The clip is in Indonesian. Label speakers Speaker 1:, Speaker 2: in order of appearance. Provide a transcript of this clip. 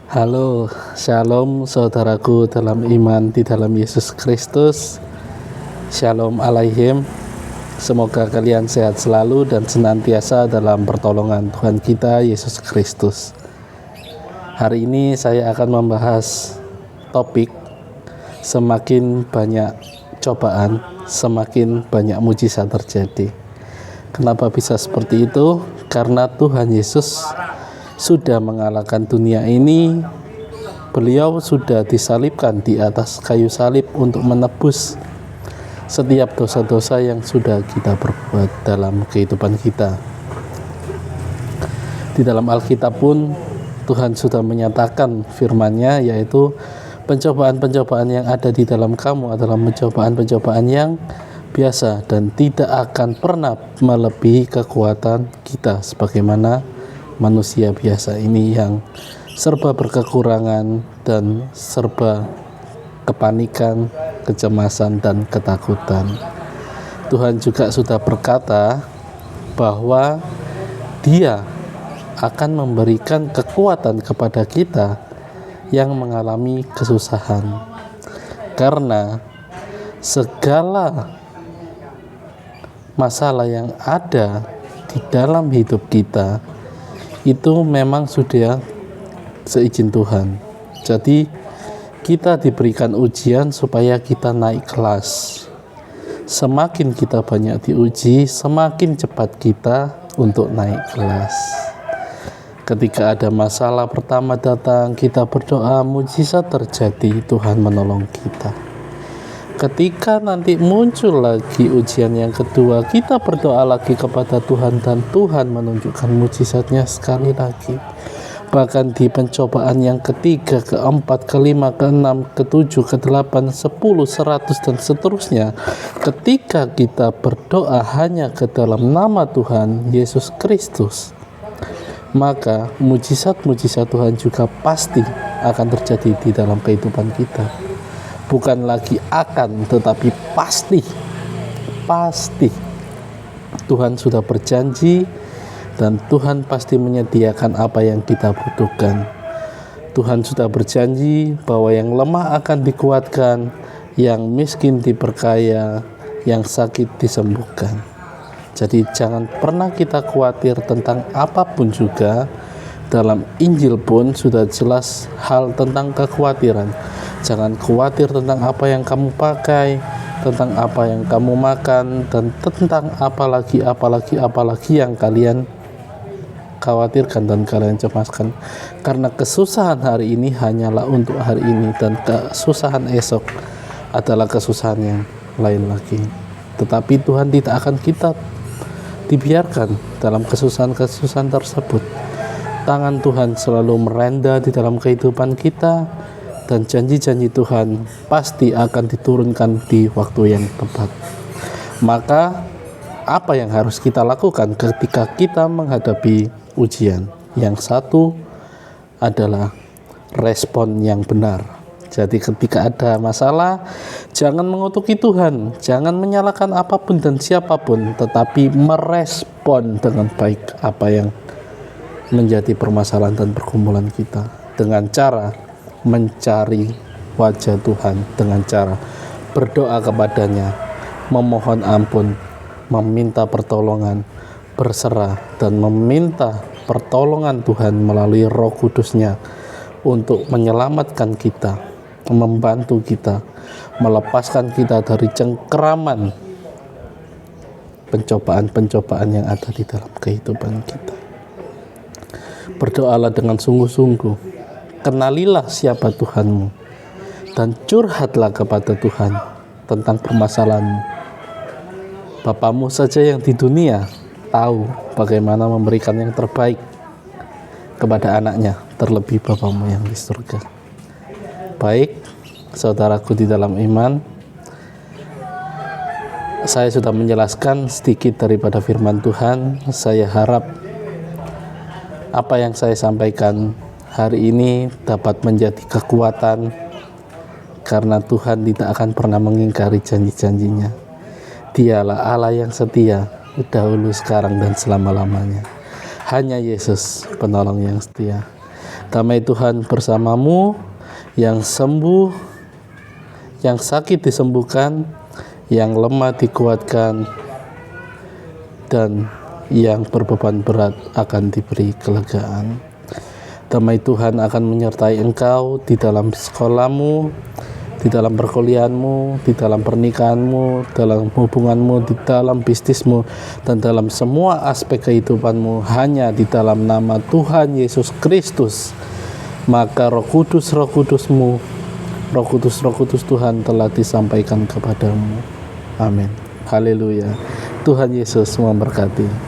Speaker 1: Halo, shalom saudaraku dalam iman di dalam Yesus Kristus. Shalom alaihim. Semoga kalian sehat selalu dan senantiasa dalam pertolongan Tuhan kita Yesus Kristus. Hari ini saya akan membahas topik semakin banyak cobaan, semakin banyak mujizat terjadi. Kenapa bisa seperti itu? Karena Tuhan Yesus sudah mengalahkan dunia ini. Beliau sudah disalibkan di atas kayu salib untuk menebus setiap dosa-dosa yang sudah kita perbuat dalam kehidupan kita. Di dalam Alkitab pun Tuhan sudah menyatakan firman-Nya, yaitu pencobaan-pencobaan yang ada di dalam kamu adalah pencobaan-pencobaan yang biasa dan tidak akan pernah melebihi kekuatan kita sebagaimana manusia biasa ini yang serba berkekurangan dan serba kepanikan, kecemasan dan ketakutan. Tuhan juga sudah berkata bahwa Dia akan memberikan kekuatan kepada kita yang mengalami kesusahan, karena segala masalah yang ada di dalam hidup kita itu memang sudah seizin Tuhan. Jadi kita diberikan ujian supaya kita naik kelas. Semakin kita banyak diuji, semakin cepat kita untuk naik kelas. Ketika ada masalah pertama datang, kita berdoa, mujizat terjadi, Tuhan menolong kita. Ketika nanti muncul lagi ujian yang kedua, kita berdoa lagi kepada Tuhan dan Tuhan menunjukkan mujizatnya sekali lagi. Bahkan di pencobaan yang ketiga, keempat, kelima, keenam, ketujuh, kedelapan, 10, 100 dan seterusnya, ketika kita berdoa hanya ke dalam nama Tuhan Yesus Kristus, maka mujizat-mujizat Tuhan juga pasti akan terjadi di dalam kehidupan kita. Bukan lagi akan, tetapi pasti Tuhan sudah berjanji, dan Tuhan pasti menyediakan apa yang kita butuhkan. Tuhan sudah berjanji bahwa yang lemah akan dikuatkan, yang miskin diperkaya, yang sakit disembuhkan. Jadi jangan pernah kita khawatir tentang apapun juga. Dalam Injil pun sudah jelas hal tentang kekhawatiran. Jangan khawatir tentang apa yang kamu pakai, tentang apa yang kamu makan, dan tentang apalagi yang kalian khawatirkan dan kalian cemaskan. Karena kesusahan hari ini hanyalah untuk hari ini, dan kesusahan esok adalah kesusahan yang lain lagi. Tetapi Tuhan tidak akan kita dibiarkan dalam kesusahan-kesusahan tersebut. Tangan Tuhan selalu merenda di dalam kehidupan kita, dan janji-janji Tuhan pasti akan diturunkan di waktu yang tepat. Maka apa yang harus kita lakukan ketika kita menghadapi ujian? Yang satu adalah respon yang benar. Jadi ketika ada masalah, jangan mengutuki Tuhan, jangan menyalahkan apapun dan siapapun, tetapi merespon dengan baik apa yang menjadi permasalahan dan pergumulan kita, dengan cara mencari wajah Tuhan, dengan cara berdoa kepadanya, memohon ampun, meminta pertolongan, berserah dan meminta pertolongan Tuhan melalui Roh Kudus-Nya untuk menyelamatkan kita, membantu kita, melepaskan kita dari cengkeraman pencobaan-pencobaan yang ada di dalam kehidupan kita. Berdoalah dengan sungguh-sungguh, kenalilah siapa Tuhanmu, dan curhatlah kepada Tuhan tentang permasalahanmu. Bapamu saja yang di dunia tahu bagaimana memberikan yang terbaik kepada anaknya, terlebih Bapamu yang di surga. Baik, saudaraku di dalam iman, saya sudah menjelaskan sedikit daripada firman Tuhan. Saya harap apa yang saya sampaikan hari ini dapat menjadi kekuatan, karena Tuhan tidak akan pernah mengingkari janji-janjinya. Dialah Allah yang setia, dahulu, sekarang, dan selama-lamanya. Hanya Yesus penolong yang setia. Damai Tuhan bersamamu, yang sembuh, yang sakit disembuhkan, yang lemah dikuatkan, dan yang berbeban berat akan diberi kelegaan. Damai Tuhan akan menyertai engkau di dalam sekolahmu, di dalam perkuliahanmu, di dalam pernikahanmu, dalam hubunganmu, di dalam bisnismu, dan dalam semua aspek kehidupanmu, hanya di dalam nama Tuhan Yesus Kristus. Maka Roh Kudusmu, Roh Kudus Tuhan telah disampaikan kepadamu. Amin. Haleluya. Tuhan Yesus memberkati.